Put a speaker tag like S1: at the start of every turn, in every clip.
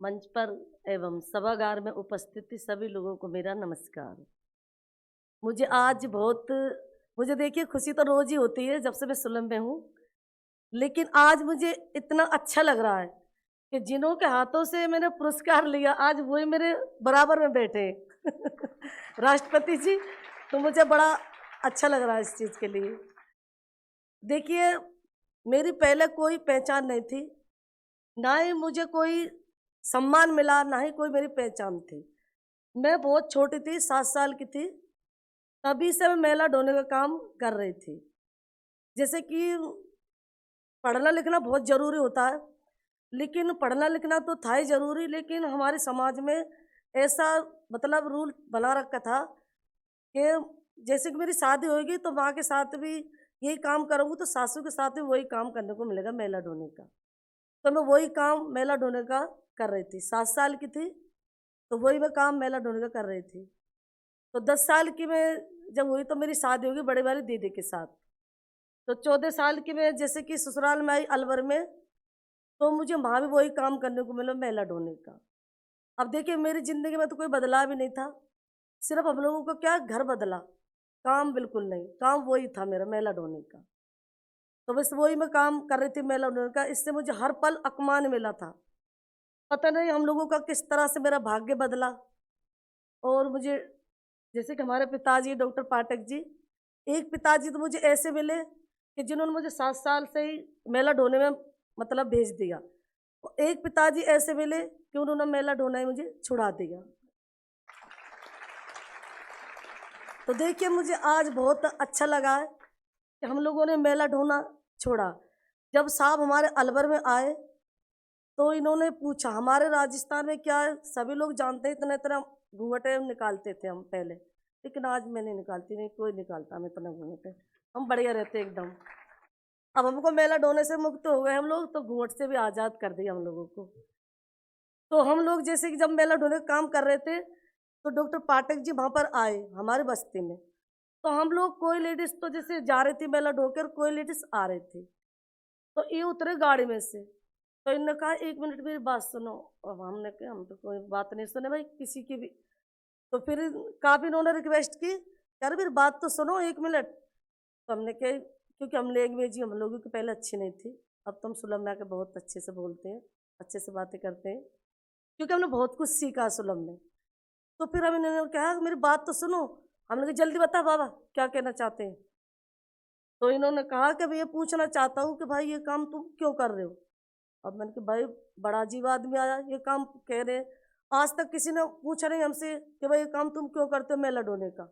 S1: मंच पर एवं सभागार में उपस्थित सभी लोगों को मेरा नमस्कार। मुझे आज बहुत मुझे देखिए खुशी तो रोज ही होती है जब से मैं सुलम में हूँ, लेकिन आज मुझे इतना अच्छा लग रहा है कि जिन्हों के हाथों से मैंने पुरस्कार लिया आज वही मेरे बराबर में बैठे हैं। राष्ट्रपति जी, तो मुझे बड़ा अच्छा लग रहा है इस चीज़ के लिए। देखिए, मेरी पहले कोई पहचान नहीं थी, ना ही मुझे कोई सम्मान मिला, ना ही कोई मेरी पहचान थी। मैं बहुत छोटी थी, 7 साल की थी, तभी से मैं मेला ढोने का काम कर रही थी। जैसे कि पढ़ना लिखना बहुत ज़रूरी होता है, लेकिन पढ़ना लिखना तो था ही ज़रूरी, लेकिन हमारे समाज में ऐसा मतलब रूल बना रखा था कि जैसे कि मेरी शादी होएगी तो माँ के साथ भी यही काम करूँगी, तो सासू के साथ भी वही काम करने को मिलेगा मेला ढोने का। तो मैं वही काम मेला ढोने का कर रही थी। 7 साल की थी, तो वही मैं काम मेला ढोने का कर रही थी। तो 10 साल की मैं जब हुई तो मेरी शादी हो गई बड़ी वाली दीदी के साथ। तो 14 साल की मैं जैसे कि ससुराल में आई अलवर में, तो मुझे वहाँ भी वही काम करने को मिला मेला ढोने का। अब देखिए मेरी ज़िंदगी में तो कोई बदलाव ही नहीं था, सिर्फ़ हम लोगों को क्या घर बदला, काम बिल्कुल नहीं, काम वही था मेरा मेला ढोने का। तो बस वही मैं काम कर रही थी मेला ढोने का, इससे मुझे हर पल अपमान मिला था। पता नहीं हम लोगों का किस तरह से मेरा भाग्य बदला और मुझे जैसे कि हमारे पिताजी डॉक्टर पाठक जी, एक पिताजी तो मुझे ऐसे मिले कि जिन्होंने मुझे 7 साल से ही मेला ढोने में मतलब भेज दिया। और एक पिताजी ऐसे मिले कि उन्होंने मेला ढोना ही मुझे छुड़ा दिया। तो देखिए मुझे आज बहुत अच्छा लगा है कि हम लोगों ने मेला ढोना छोड़ा। जब साहब हमारे अलवर में आए तो इन्होंने पूछा, हमारे राजस्थान में क्या है सभी लोग जानते हैं इतना इतना घूंघटे निकालते थे हम पहले, लेकिन आज मैं नहीं निकालती, नहीं कोई निकालता हम इतना घूंघटे, हम बढ़िया रहते एकदम। अब हमको मेला ढोने से मुक्त हो गए हम लोग, तो घूंघट से भी आज़ाद कर दिया हम लोगों को। तो हम लोग जैसे कि जब मेला ढोने का काम कर रहे थे, तो डॉक्टर पाठक जी वहाँ पर आए हमारे बस्ती में। तो हम लोग कोई लेडीज़ तो जैसे जा रही थी मेला ढोकर, कोई लेडीज़ आ रही थी। तो ये उतरे गाड़ी में से, तो इन्होंने कहा 1 मिनट मेरी बात सुनो। अब हमने कहा हम तो कोई बात नहीं सुने भाई किसी की भी। तो फिर काफ़ी इन्होंने रिक्वेस्ट की, यार मेरी बात तो सुनो 1 मिनट। तो हमने कहा क्योंकि हम लैंग्वेज ही हम लोगों की पहले अच्छी नहीं थी, अब तो हम सुलभ में आके बहुत अच्छे से बोलते हैं, अच्छे से बातें करते हैं, क्योंकि हमने बहुत कुछ सीखा सुलभ में। तो फिर हम इन्होंने कहा मेरी बात तो सुनो। हमने कहा जल्दी बता बाबा क्या कहना चाहते हैं। तो इन्होंने कहा कि मैं ये पूछना चाहता हूँ कि भाई ये काम तुम क्यों कर रहे हो। अब मैंने कहा भाई बड़ा अजीब आदमी आया ये काम कह रहे हैं, आज तक किसी ने पूछा नहीं हमसे कि भाई ये काम तुम क्यों करते हो मेला ढोने का।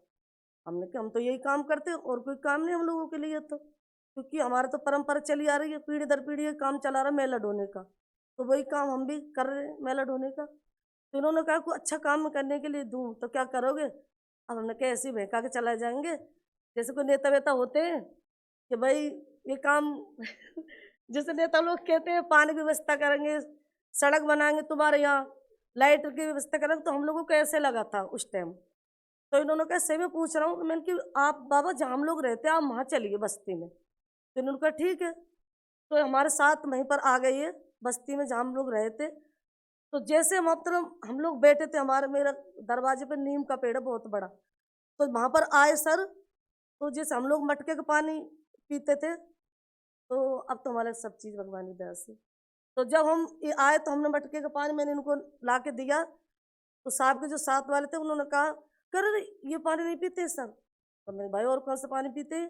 S1: हमने कहा हम तो यही काम करते हैं और कोई काम नहीं हम लोगों के लिए, तो क्योंकि हमारा तो परंपरा चली आ रही है, पीढ़ी दर पीढ़ी ये काम चला रहा है मेला ढोने का, तो वही काम हम भी कर रहे हैं मेला ढोने का। तो इन्होंने कहा कोई अच्छा काम करने के लिए दूँ तो क्या करोगे। अब हमने कहा ऐसे ही बहका के चला जाएंगे, जैसे कोई नेता वेता होते हैं कि भाई ये काम जैसे नेता लोग कहते हैं पानी की व्यवस्था करेंगे, सड़क बनाएंगे तुम्हारे यहाँ, लाइट की व्यवस्था करेंगे, तो हम लोगों को ऐसे लगा था उस टाइम। तो इन्होंने कहा सही में पूछ रहा हूँ, मैंने कि आप बाबा जहाँ हम लोग रहते हैं आप वहाँ चलिए बस्ती में। तो इन्होंने कहा ठीक है। तो हमारे साथ वहीं पर आ गई है बस्ती में जहाँ हम लोग रहे थे। तो जैसे मतलब हम लोग बैठे थे, हमारे मेरा दरवाजे पर नीम का पेड़ है बहुत बड़ा, तो वहाँ पर आए सर। तो जैसे हम लोग मटके का पानी पीते थे, तो अब तो हमारे सब चीज़ भगवान की दया से। तो जब हम ये आए तो हमने मटके का पानी मैंने इनको ला के दिया। तो साहब के जो साथ वाले थे उन्होंने कहा कर ये पानी नहीं पीते सर। तो मैंने भाई और कौन सा पानी पीते हैं।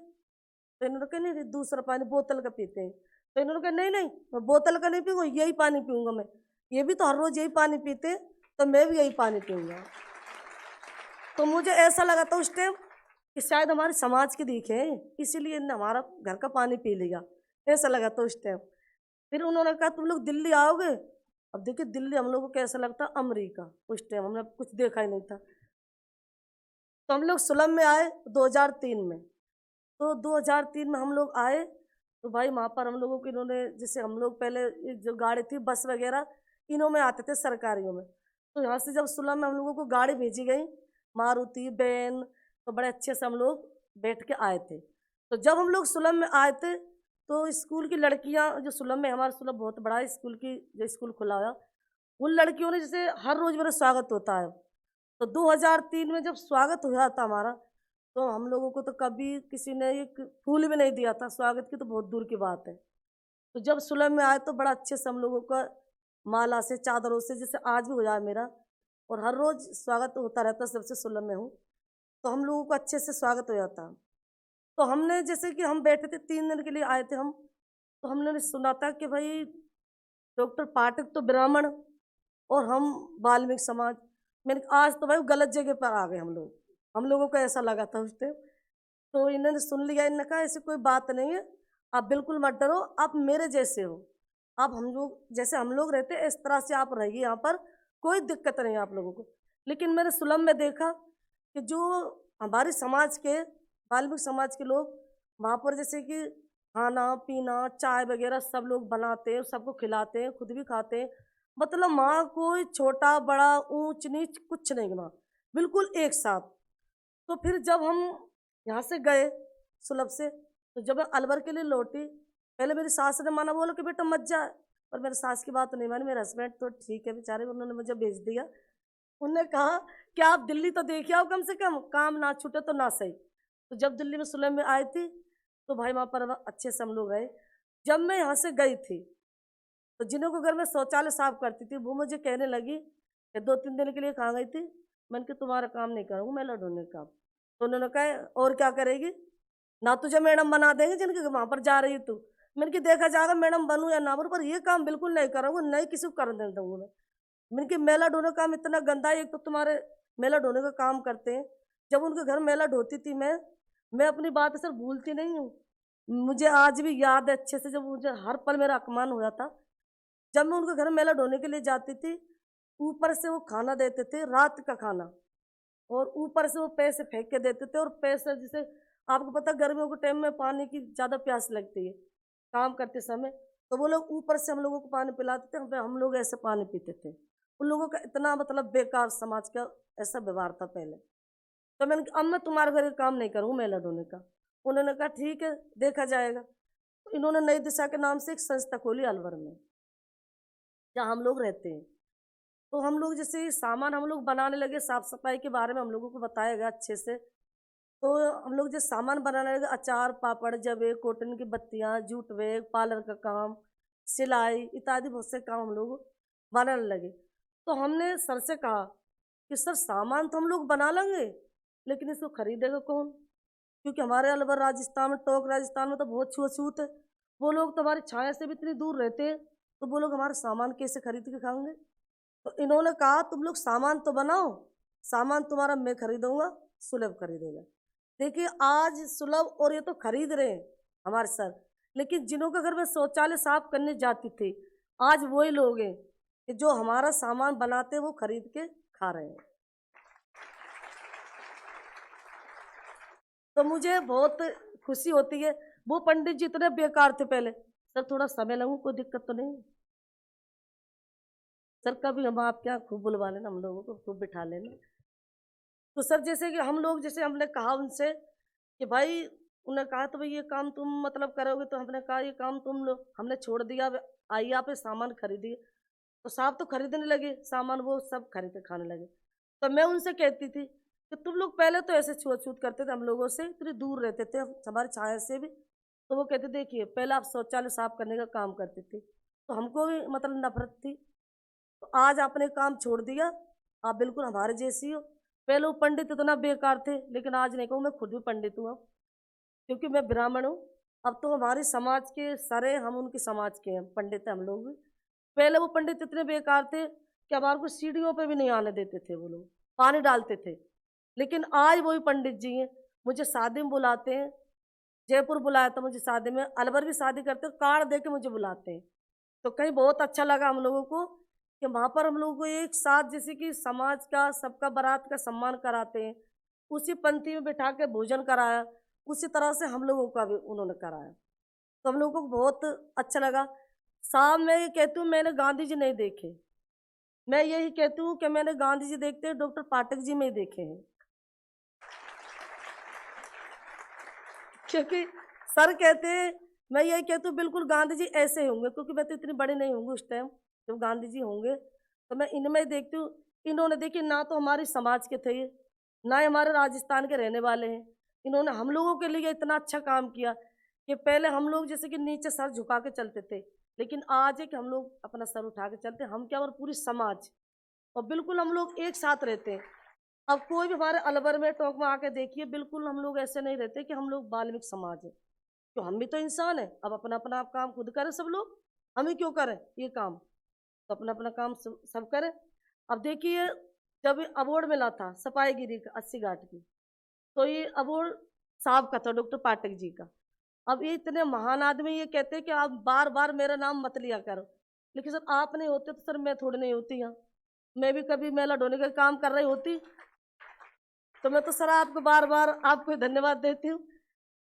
S1: तो इन्होंने कहा नहीं दूसरा पानी बोतल का पीते हैं। तो इन्होंने कहा नहीं नहीं मैं बोतल का नहीं पीऊँगा, यही पानी पीऊँगा मैं, ये भी तो हर रोज़ यही पानी पीते हैं, तो मैं भी यही पानी पीऊँगा। तो मुझे ऐसा लगा था उस टाइम कि शायद हमारे समाज के दिखे हैं, इसीलिए इन्होंने हमारा घर का पानी पी लिया, ऐसा लगा था उस टाइम। फिर उन्होंने कहा तुम लोग दिल्ली आओगे। अब देखिए दिल्ली हम लोग को कैसा लगता अमेरिका, उस टाइम हमने कुछ देखा ही नहीं था। तो हम लोग सुलम में आए 2003 में। तो 2003 में हम लोग आए, तो भाई वहाँ पर हम लोगों को इन्होंने जैसे हम लोग पहले ये जो गाड़ी थी बस वगैरह इन्हों में आते थे सरकारियों में। तो यहाँ से जब सुलम में हम लोगों को गाड़ी भेजी गई मारुति बैन, तो बड़े अच्छे से हम लोग बैठ के आए थे। तो जब हम लोग सुलम में आए थे तो स्कूल की लड़कियाँ जो सुलम में, हमारा सुलम बहुत बड़ा स्कूल की जो स्कूल खुला हुआ, उन लड़कियों ने जैसे हर रोज मेरा स्वागत होता है, तो 2003 में जब स्वागत हुआ था हमारा, तो हम लोगों को तो कभी किसी ने एक फूल भी नहीं दिया था, स्वागत की तो बहुत दूर की बात है। तो जब सुलभ में आए तो बड़ा अच्छे से हम लोगों का माला से, चादरों से, जैसे आज भी हो जाए मेरा, और हर रोज स्वागत होता रहता सबसे सुलभ में हूँ, तो हम लोगों को अच्छे से स्वागत हो जाता। तो हमने जैसे कि हम बैठे थे 3 दिन के लिए आए थे हम, तो हमने सुना था कि भाई डॉक्टर पाठक तो ब्राह्मण और हम वाल्मीकि समाज। मैंने कहा, आज तो भाई गलत जगह पर आ गए हम लोगों को ऐसा लगा था उस टाइम। तो इन्होंने सुन लिया, इन्होंने कहा ऐसी कोई बात नहीं है, आप बिल्कुल मत डरो, आप मेरे जैसे हो, आप हम लोग जैसे हम लोग रहते हैं इस तरह से आप रहिए, यहाँ पर कोई दिक्कत नहीं है आप लोगों को। लेकिन मैंने सुलभ में देखा कि जो हमारे समाज के, वाल्मीकि समाज के लोग वहाँ पर जैसे कि खाना पीना चाय वगैरह सब लोग बनाते हैं, सबको खिलाते हैं, खुद भी खाते हैं, मतलब वहाँ कोई छोटा बड़ा ऊंच नीच कुछ नहीं, वहाँ बिल्कुल एक साथ। तो फिर जब हम यहाँ से गए सुलभ से, तो जब मैं अलवर के लिए लौटी, पहले मेरी सास ने माना, बोलो कि बेटा मत जा, पर मेरी सास की बात नहीं मानी। मेरे हस्बैंड तो ठीक है बेचारे, उन्होंने मुझे भेज दिया। उन्होंने कहा कि आप दिल्ली तो देखिए आओ, कम से कम काम ना छूटे तो ना सही। तो जब दिल्ली में सुलभ में आई थी, तो भाई वहाँ पर अच्छे से हम लोग रहे। जब मैं यहाँ से गई थी, तो जिन्हों को घर में शौचालय साफ करती थी, वो मुझे कहने लगी कि 2-3 दिन के लिए कहाँ गई थी। मैंने कहा तुम्हारा काम नहीं करूँगा, मैं लड़ोने का। तो उन्होंने कहा और क्या करेगी, ना तुझे मैडम बना देंगे जिनके वहाँ पर जा रही तू। मैंने कि देखा जाएगा मैडम बनूँ या ना बनूँ, पर ये काम बिल्कुल नहीं करूँगा, नहीं किसी को कर देने दूँगा मैं। मैंने कि मेला ढोने का काम इतना गंदा है, एक तो तुम्हारे मेला ढोने का काम करते हैं। जब उनके घर मेला ढोती थी मैं अपनी बात सर भूलती नहीं हूँ। मुझे आज भी याद है अच्छे से, जब मुझे हर पल मेरा अपमान हुआ था। जब मैं उनके घर मेला ढोने के लिए जाती थी, ऊपर से वो खाना देते थे, रात का खाना, और ऊपर से वो पैसे फेंक के देते थे। और पैसे जैसे आपको पता गर्मियों के टाइम में पानी की ज़्यादा प्यास लगती है काम करते समय, तो वो लोग ऊपर से हम लोगों को पानी पिलाते थे, हम लोग ऐसे पानी पीते थे। उन लोगों का इतना मतलब बेकार समाज का ऐसा व्यवहार था पहले। तो मैंने कहा, अब मैं तुम्हारे घर का काम नहीं करूँ मेला ढोने का। उन्होंने कहा ठीक है देखा जाएगा। तो इन्होंने नई दिशा के नाम से एक संस्था खोली अलवर में, जहाँ हम लोग रहते हैं। तो हम लोग जैसे सामान हम लोग बनाने लगे, साफ सफाई के बारे में हम लोगों को बताया गया अच्छे से। तो हम लोग जैसे सामान बनाने लगे, अचार पापड़ जबे, कॉटन की बत्तियां, जूट बैग, पार्लर का काम, सिलाई इत्यादि बहुत से काम हम लोग बनाने लगे। तो हमने सर से कहा कि सर सामान तो हम लोग बना लेंगे, लेकिन इसको खरीदेगा कौन, क्योंकि हमारे अलवर राजस्थान में, टोंक राजस्थान में तो बहुत छूछूत है। वो लोग तो हमारी छाया से भी इतनी दूर रहते हैं, तो वो लोग हमारे सामान कैसे खरीद के खाएंगे। तो इन्होंने कहा तुम लोग सामान तो बनाओ, सामान तुम्हारा मैं खरीदूंगा, सुलभ खरीदेगा। देखिए आज सुलभ और ये तो खरीद रहे हैं हमारे सर, लेकिन जिन्हों के घर में शौचालय साफ करने जाती थी, आज वही लोग हैं कि जो हमारा सामान बनाते वो खरीद के खा रहे हैं। तो मुझे बहुत खुशी होती है। वो पंडित जी इतने बेकार थे पहले, सर थोड़ा समय लगूं कोई दिक्कत तो नहीं सर, कभी हम आप क्या खूब बुलवा लेना, हम लोगों को खूब बिठा लेना। तो सर जैसे कि हम लोग, जैसे हमने कहा उनसे कि भाई, उन्होंने कहा तो भाई ये काम तुम मतलब करोगे, तो हमने कहा ये काम तुम लोग, हमने छोड़ दिया, अब आइए आप ये सामान खरीदिए। तो साहब तो खरीदने लगे सामान, वो सब खरीद के खाने लगे। तो मैं उनसे कहती थी कि तुम लोग पहले तो ऐसे छूत छूत करते थे, हम लोगों से इतनी दूर रहते थे हमारी छाया से भी। तो वो कहते देखिए पहले आप शौचालय साफ करने का काम करते थे, तो हमको भी मतलब नफरत थी। तो आज आपने काम छोड़ दिया, आप बिल्कुल हमारे जैसी हो। पहले वो पंडित इतना बेकार थे, लेकिन आज नहीं कहूँ, मैं खुद भी पंडित हूँ अब, क्योंकि मैं ब्राह्मण हूँ। अब तो हमारे समाज के सारे, हम उनके समाज के हैं, पंडित हैं हम लोग भी। पहले वो पंडित इतने बेकार थे कि हमारे को सीढ़ियों पे भी नहीं आने देते थे, वो लोग पानी डालते थे। लेकिन आज वही पंडित जी हैं, मुझे शादी में बुलाते हैं, जयपुर बुलाया था मुझे शादी में, अलवर भी शादी करते हैं, कार्ड दे के मुझे बुलाते हैं। तो कहीं बहुत अच्छा लगा हम लोगों को कि वहाँ पर हम लोगों को एक साथ, जैसे कि समाज का सबका बारात का सम्मान कराते हैं, उसी पंक्ति में बिठा के भोजन कराया, उसी तरह से हम लोगों का भी उन्होंने कराया। तो हम लोगों को बहुत अच्छा लगा। साहब मैं ये कहती हूँ मैंने गांधी जी नहीं देखे, मैं यही कहती हूँ कि मैंने गांधी जी देखते डॉक्टर पाठक जी में ही देखे हैं। क्योंकि सर कहते हैं, मैं यही कहती हूँ बिल्कुल गांधी जी ऐसे ही होंगे, क्योंकि मैं तो इतनी बड़ी नहीं होंगी उस टाइम जब गांधी जी होंगे। तो मैं इनमें देखती हूँ, इन्होंने देखिए ना तो हमारी समाज के थे ये, ना ही हमारे राजस्थान के रहने वाले हैं। इन्होंने हम लोगों के लिए इतना अच्छा काम किया कि पहले हम लोग जैसे कि नीचे सर झुका के चलते थे, लेकिन आज है कि हम लोग अपना सर उठा के चलते हैं, हम क्या और पूरी समाज, और बिल्कुल हम लोग एक साथ रहते हैं। अब कोई भी हमारे अलवर में टोंक में आके देखिए, बिल्कुल हम लोग ऐसे नहीं रहते कि हम लोग वाल्मीकि समाज है। तो हम भी तो इंसान है, अब अपना अपना काम खुद करें सब लोग, हम ही क्यों करें ये काम, तो अपना अपना काम सब करें। अब देखिए, जब अवार्ड मिला था सफाईगिरी का 80 घाट की, तो ये अवार्ड साहब का था, डॉक्टर पाठक जी का। अब ये इतने महान आदमी ये कहते हैं कि आप बार बार मेरा नाम मत लिया करो, लेकिन सर आप नहीं होते तो सर मैं थोड़ी नहीं होती यहाँ, मैं भी कभी मेला ढोने का काम कर रही होती, तो मैं तो सर आपको बार बार आपको धन्यवाद देती हूँ।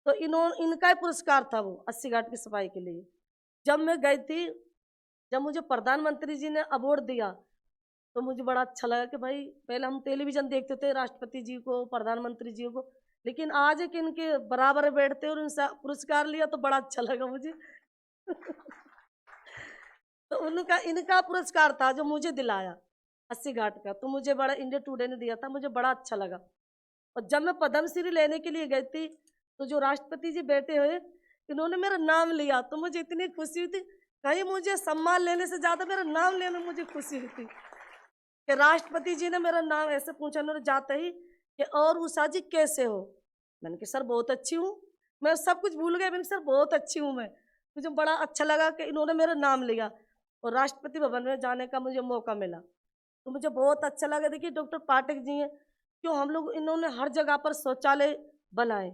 S1: तो इनका ही पुरस्कार था वो 80 घाट की सफाई के लिए। जब मैं गई थी, जब मुझे प्रधानमंत्री जी ने अवार्ड दिया, तो मुझे बड़ा अच्छा लगा कि भाई पहले हम टेलीविजन देखते थे राष्ट्रपति जी को, प्रधानमंत्री जी को, लेकिन आज है कि इनके बराबर बैठते और इनसे पुरस्कार लिया तो बड़ा अच्छा लगा मुझे। तो उनका इनका पुरस्कार था जो मुझे दिलाया 80 घाट का, तो मुझे बड़ा इंडिया टुडे ने दिया था, मुझे बड़ा अच्छा लगा। और जब मैं पद्मश्री लेने के लिए गई थी, तो जो राष्ट्रपति जी बैठे हुए, इन्होंने मेरा नाम लिया तो मुझे इतनी खुशी हुई थी, कहीं मुझे सम्मान लेने से ज्यादा मेरा नाम लेने में मुझे खुशी हुई थी कि राष्ट्रपति जी ने मेरा नाम ऐसे पूछा उन्होंने जाते ही कि और उषा जी कैसे हो। मैंने कहा सर बहुत अच्छी हूँ, मैं सब कुछ भूल गई, मैंने सर बहुत अच्छी हूँ मैं। मुझे बड़ा अच्छा लगा कि इन्होंने मेरा नाम लिया और राष्ट्रपति भवन में जाने का मुझे मौका मिला, तो मुझे बहुत अच्छा लगा। देखिए डॉक्टर पाठक जी हैं, क्यों हम लोग इन्होंने हर जगह पर शौचालय बनाए,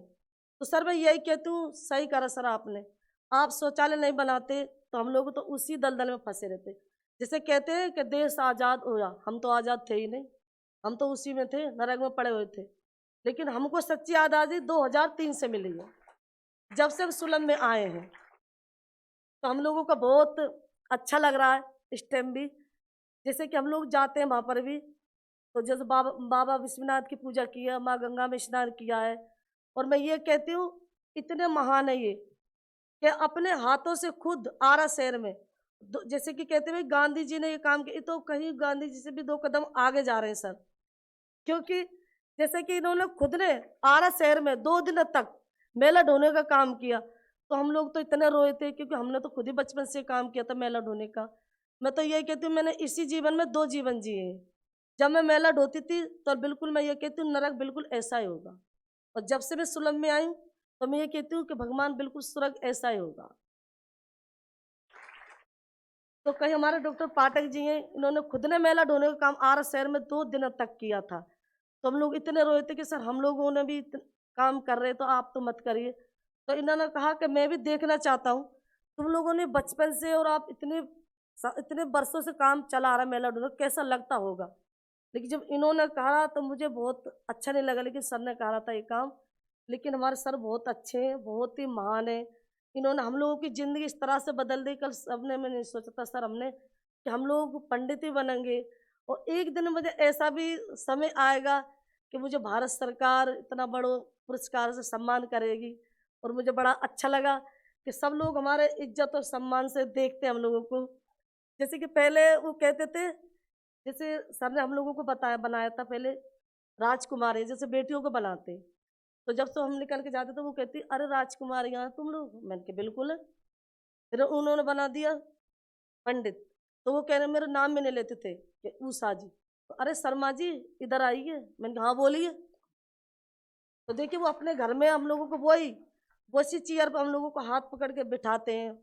S1: तो सर मैं यही कहती हूँ सही करा सर आपने, आप शौचालय नहीं बनाते तो हम लोग तो उसी दलदल में फंसे रहते। जैसे कहते हैं कि देश आज़ाद हुआ, हम तो आज़ाद थे ही नहीं, हम तो उसी में थे, नरक में पड़े हुए थे। लेकिन हमको सच्ची आज़ादी 2003 से मिली है, जब से हम सुलम में आए हैं, तो हम लोगों का बहुत अच्छा लग रहा है इस टाइम भी। जैसे कि हम लोग जाते हैं वहाँ पर भी, तो जैसे बाबा विश्वनाथ की पूजा की है, माँ गंगा में स्नान किया है, और मैं ये कहती हूँ इतने महान है ये कि अपने हाथों से खुद आरा शहर में, जैसे कि कहते हैं गांधी जी ने ये काम किया, तो कहीं गांधी जी से भी 2 कदम आगे जा रहे हैं सर, क्योंकि जैसे कि इन्होंने खुद ने आरा शहर में 2 दिन तक मेला ढोने का काम किया, तो हम लोग तो इतने रोए थे क्योंकि हमने तो खुद ही बचपन से काम किया था मेला ढोने का। मैं तो यही कहती हूँ मैंने इसी जीवन में 2 जीवन जिए हैं। जब मैं मेला ढोती थी तो बिल्कुल मैं ये कहती हूँ नरक बिल्कुल ऐसा ही होगा, और जब से मैं सुलभ में आई हूँ तो मैं ये कहती हूँ कि भगवान बिल्कुल स्वर्ग ऐसा ही होगा। तो कहीं हमारे डॉक्टर पाठक जी हैं, इन्होंने खुद ने मेला ढोने का काम आर शहर में 2 दिन तक किया था, तो हम लोग इतने रोए थे कि सर हम लोगों ने भी काम कर रहे तो आप तो मत करिए। तो इन्होंने कहा कि मैं भी देखना चाहता हूँ, तुम लोगों ने बचपन से और आप इतने इतने वर्षों से काम चला आ रहा है मेला ढोने, कैसा लगता होगा। लेकिन जब इन्होंने कहा तो मुझे बहुत अच्छा नहीं लगा, लेकिन सर ने कहा था ये काम, लेकिन हमारे सर बहुत अच्छे हैं, बहुत ही महान है। इन्होंने हम लोगों की ज़िंदगी इस तरह से बदल दी, कल सबने मैंने सोचा था सर हमने कि हम लोग पंडित ही बनेंगे, और एक दिन मुझे ऐसा भी समय आएगा कि मुझे भारत सरकार इतना बड़ो पुरस्कार से सम्मान करेगी, और मुझे बड़ा अच्छा लगा कि सब लोग हमारे इज्जत और सम्मान से देखते हैं हम लोगों को। जैसे कि पहले वो कहते थे, जैसे सर ने हम लोगों को बताया बनाया था पहले राजकुमारी जैसे बेटियों को बनाते, तो जब तो हम निकल के जाते तो वो कहती अरे राजकुमार यहाँ तुम लोग, मैंने कहा बिल्कुल है। फिर उन्होंने बना दिया पंडित, तो वो कह रहे मेरा नाम भी नहीं लेते थे कि ऊषा जी, तो अरे शर्मा जी इधर आइए, मैंने कहा हाँ बोलिए। तो देखिए वो अपने घर में हम लोगों को वो उसी चेयर पर हम लोगों को हाथ पकड़ के बिठाते हैं,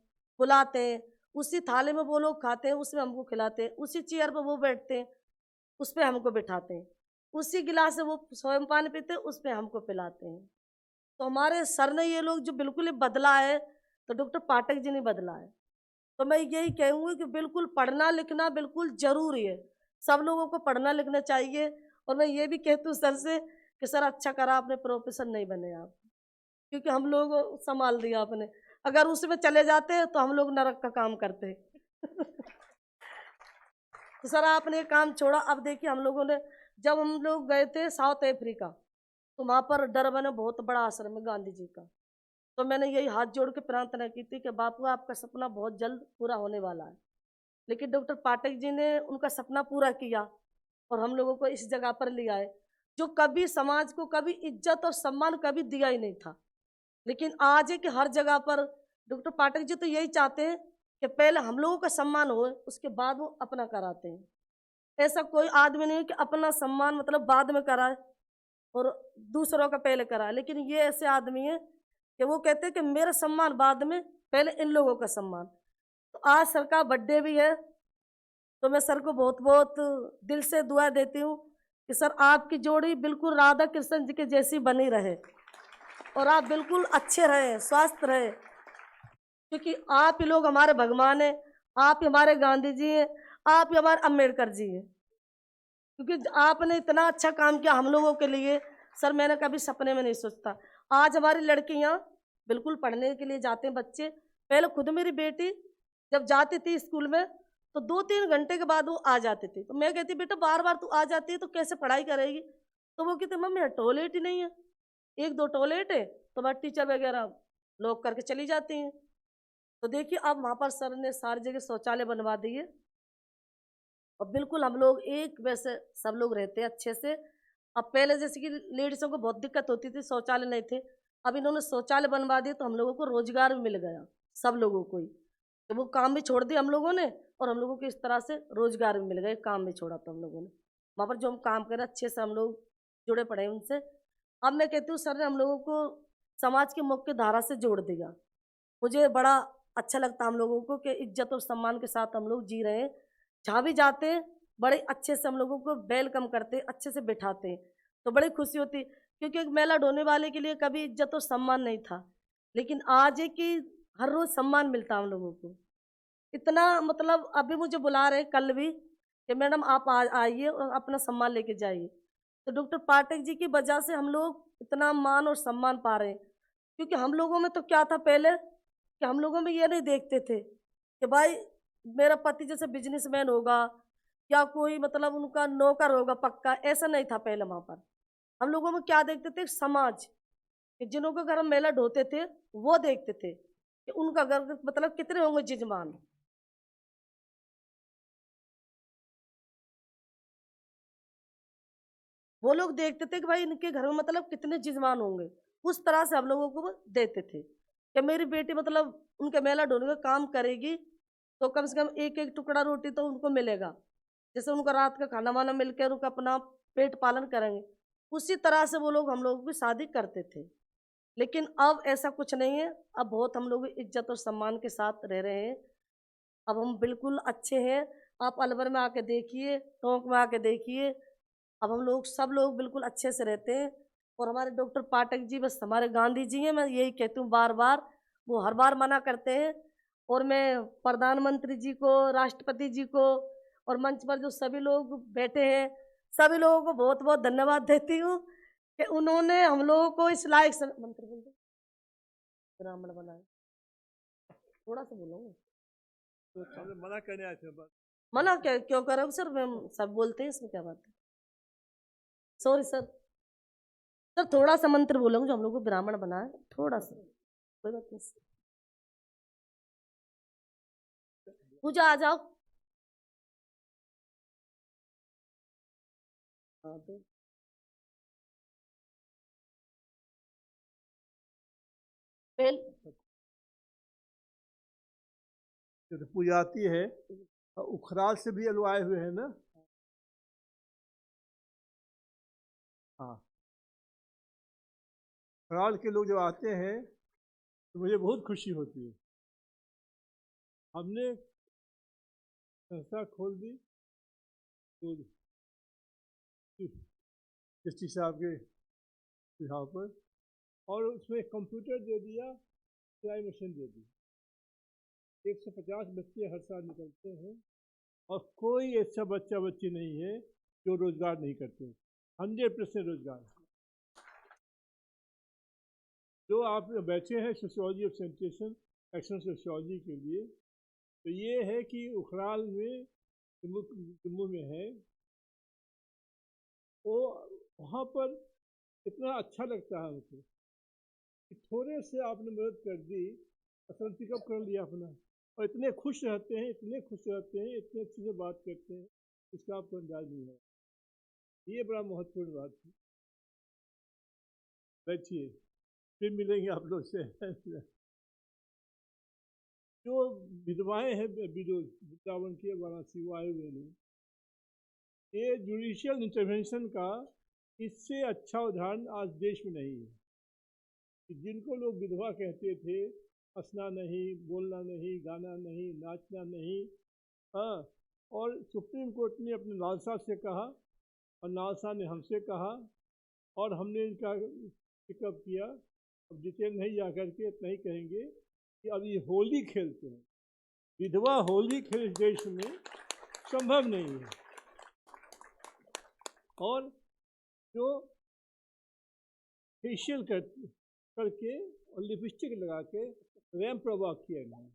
S1: बुलाते हैं, उसी थाली में वो लोग खाते हैं, उसमें हमको खिलाते हैं, उसी चेयर पर वो बैठते हैं, उस पर हमको बिठाते हैं, उसी गिलास से वो स्वयं पानी पीते हैं, उस पर हमको पिलाते हैं। तो हमारे सर ने ये लोग जो बिल्कुल ही बदला है, तो डॉक्टर पाठक जी ने बदला है। तो मैं यही कहूँगी कि बिल्कुल पढ़ना लिखना बिल्कुल जरूरी है, सब लोगों को पढ़ना लिखना चाहिए। और मैं ये भी कहती हूँ सर से कि सर अच्छा करा आपने प्रोफेसर नहीं बने आप, क्योंकि हम लोग संभाल दिया आपने, अगर उसमें चले जाते तो हम लोग नरक का काम करते। तो सर आपने ये काम छोड़ा। अब देखिए हम लोगों ने, जब हम लोग गए थे साउथ अफ्रीका, तो वहाँ पर डरबन में बहुत बड़ा आश्रम है गांधी जी का, तो मैंने यही हाथ जोड़ के प्रार्थना की थी कि बापू आपका सपना बहुत जल्द पूरा होने वाला है, लेकिन डॉक्टर पाठक जी ने उनका सपना पूरा किया और हम लोगों को इस जगह पर ले आए, जो कभी समाज को कभी इज्जत और सम्मान कभी दिया ही नहीं था। लेकिन आज है कि हर जगह पर डॉक्टर पाठक जी तो यही चाहते हैं कि पहले हम लोगों का सम्मान हो, उसके बाद वो अपना कराते हैं। ऐसा कोई आदमी नहीं है कि अपना सम्मान मतलब बाद में कराए और दूसरों का पहले कराए, लेकिन ये ऐसे आदमी है कि वो कहते हैं कि मेरा सम्मान बाद में, पहले इन लोगों का सम्मान। तो आज सर का बर्थडे भी है, तो मैं सर को बहुत बहुत दिल से दुआ देती हूँ कि सर आपकी जोड़ी बिल्कुल राधा कृष्ण जी के जैसी बनी रहे और आप बिल्कुल अच्छे रहे, स्वस्थ रहे, क्योंकि आप ही लोग हमारे भगवान हैं, आप ही हमारे गांधी जी हैं, आप ही हमारे अम्बेडकर जी हैं, क्योंकि आपने इतना अच्छा काम किया हम लोगों के लिए। सर मैंने कभी सपने में नहीं सोचता। आज हमारी लड़कियां बिल्कुल पढ़ने के लिए जाते हैं बच्चे। पहले खुद मेरी बेटी जब जाती थी स्कूल में तो 2-3 घंटे के बाद वो आ जाती थी, तो मैं कहती बेटा बार बार तू आ जाती है तो कैसे पढ़ाई करेगी? तो वो कहती मम्मी टॉयलेट ही नहीं है, 1-2 टॉयलेट है तो बस टीचर वगैरह लॉक करके चली जाती हैं। तो देखिए अब वहाँ पर सर ने सारी जगह शौचालय बनवा दिए और बिल्कुल हम लोग एक वैसे सब लोग रहते हैं अच्छे से। अब पहले जैसे कि लेडीज़ों को बहुत दिक्कत होती थी, शौचालय नहीं थे, अब इन्होंने शौचालय बनवा दिए तो हम लोगों को रोजगार भी मिल गया, सब लोगों को ही। तो वो काम भी छोड़ दिया हम लोगों ने और हम लोगों को इस तरह से रोजगार भी मिल गए, काम भी छोड़ा था हम लोगों ने। वहाँ पर जो हम काम करें अच्छे से हम लोग जुड़े पड़े उनसे। अब मैं कहती हूँ सर ने हम लोगों को समाज की मुख्य धारा से जोड़ दिया। मुझे बड़ा अच्छा लगता हम लोगों को कि इज्जत और सम्मान के साथ हम लोग जी रहे हैं। जहाँ भी जाते हैं बड़े अच्छे से हम लोगों को वेलकम करते हैं, अच्छे से बिठाते हैं, तो बड़ी खुशी होती, क्योंकि एक मेला ढोने वाले के लिए कभी इज्जत और सम्मान नहीं था, लेकिन आज है कि हर रोज सम्मान मिलता है हम लोगों को। इतना मतलब अभी मुझे बुला रहे कल भी कि मैडम आप आइए और अपना सम्मान लेके जाइए। तो डॉक्टर पाठक जी की वजह से हम लोग इतना मान और सम्मान पा रहे हैं, क्योंकि हम लोगों में तो क्या था पहले कि हम लोगों में ये नहीं देखते थे कि भाई मेरा पति जैसे बिजनेसमैन होगा या कोई मतलब उनका नौकर होगा पक्का, ऐसा नहीं था पहले। वहां पर हम लोगों में क्या देखते थे, समाज कि जिन्हों के घर हम मेला ढोते थे वो देखते थे कि उनका घर मतलब कितने होंगे जजमान। वो लोग देखते थे कि भाई इनके घर में मतलब कितने जजमान होंगे, उस तरह से हम लोगों को वो देते थे कि मेरी बेटी मतलब उनके मेला ढोने का काम करेगी तो कम से कम एक एक टुकड़ा रोटी तो उनको मिलेगा, जैसे उनका रात का खाना वाना मिलकर उनका अपना पेट पालन करेंगे, उसी तरह से वो लोग हम लोगों की शादी करते थे। लेकिन अब ऐसा कुछ नहीं है, अब बहुत हम लोग इज्जत और सम्मान के साथ रह रहे हैं। अब हम बिल्कुल अच्छे हैं। आप अलवर में आके देखिए, टोंक में आके देखिए, अब हम लोग सब लोग बिल्कुल अच्छे से रहते हैं। और हमारे डॉक्टर पाठक जी बस हमारे गांधी जी हैं, मैं यही कहती हूँ बार बार, वो हर बार मना करते हैं। और मैं प्रधानमंत्री जी को, राष्ट्रपति जी को और मंच पर जो सभी लोग बैठे हैं सभी लोगों को बहुत बहुत धन्यवाद देती हूँ कि उन्होंने हम लोगों को इस लायक मंत्र बोल दो, ब्राह्मण बनाए। थोड़ा सा बोलो,
S2: मना करने आए थे बस।
S1: मना क्या क्यों करोगे सर, हम सब बोलते हैं, इसमें क्या बात है। सॉरी सर, सर थोड़ा सा मंत्र बोलोगे जो हम लोग को ब्राह्मण बनाए, थोड़ा सा, कोई बात नहीं। पूजा आ जाओ। हाँ तो पहल
S2: जब पूजा आती है उखराल से भी लोग आए हुए हैं ना। हाँ, उखराल के लोग जब आते हैं तो मुझे बहुत खुशी होती है। हमने संस्था खोल दी तो डिस्ट्रिक्ट साहब के सुझाव पर, और उसमें कंप्यूटर दे दिया, सिलाई मशीन दे दी। 150 बच्चे हर साल निकलते हैं और कोई ऐसा बच्चा बच्ची नहीं है जो रोजगार नहीं करते। 100% रोजगार। जो आप बैठे हैं सोशियोलॉजी ऑफ सेंटेशन एक्शन सोशियोलॉजी के लिए, तो ये है कि उखराल में जम्मू में है, वो वहाँ पर इतना अच्छा लगता है मुझे कि थोड़े से आपने मदद कर दी, असल पिकअप कर लिया अपना और इतने खुश रहते हैं, इतने खुश रहते हैं, इतने अच्छे से बात करते हैं, इसका आपको अंदाज नहीं है। ये बड़ा महत्वपूर्ण बात है। बैठिए, फिर मिलेंगे आप लोग से। जो विधवाएं हैं वृंदावन की, वाराणसी वो आए हुए लोग, ये जुडिशियल इंटरवेंशन का इससे अच्छा उदाहरण आज देश में नहीं है। कि जिनको लोग विधवा कहते थे, हंसना नहीं, बोलना नहीं, गाना नहीं, नाचना नहीं, हाँ, और सुप्रीम कोर्ट ने अपने लाल साहब से कहा और लाल साहब ने हमसे कहा और हमने इनका पिकअप किया। अब डिटेल नहीं जा करके इतना ही कहेंगे कि अब ये होली खेलते हैं, विधवा होली खेल इस देश में संभव नहीं है। और जो फेशियल करके और लिपस्टिक लगा के रैंप पर वॉक किया गया।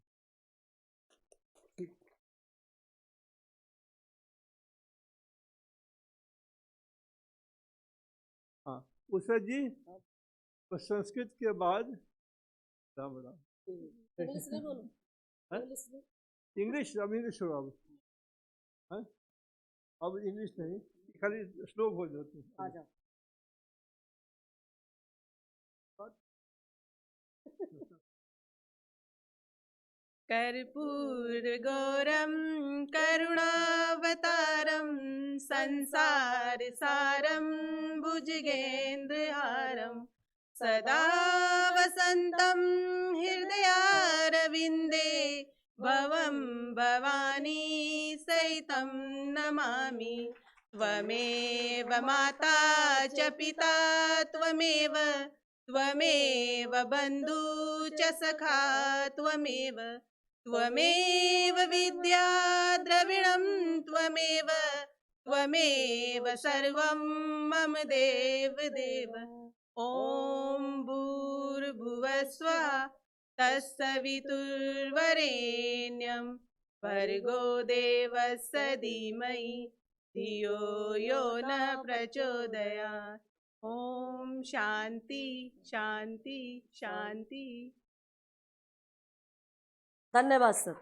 S2: हाँ, उषा जी, तो संस्कृत के बाद राम राम।
S1: इंग्लिश नहीं बोलो, इंग्लिश नहीं।
S2: इंग्लिश, अब इंग्लिश हो अब। हाँ, अब इंग्लिश नहीं, खाली श्लोक हो जाते हैं।
S1: आ जाओ।
S3: कर्पूरगौरं करुणावतारं संसारसारं भुजगेन्द्रहारं सदा वसन्तं हृदयारविन्दे भवं भवानी सहितं नमामि। त्वमेव माता च पिता त्वमेव बन्धु च सखा त्वमेव विद्या द्रविणं त्वमेव सर्वं मम देव। ॐ भूर्भुवस्वः तत्सवितुर्वरेण्यं भर्गो देवस्य धीमहि धियो यो न प्रचोदयात्। ओम शांति शांति शांति।
S1: धन्यवाद सर।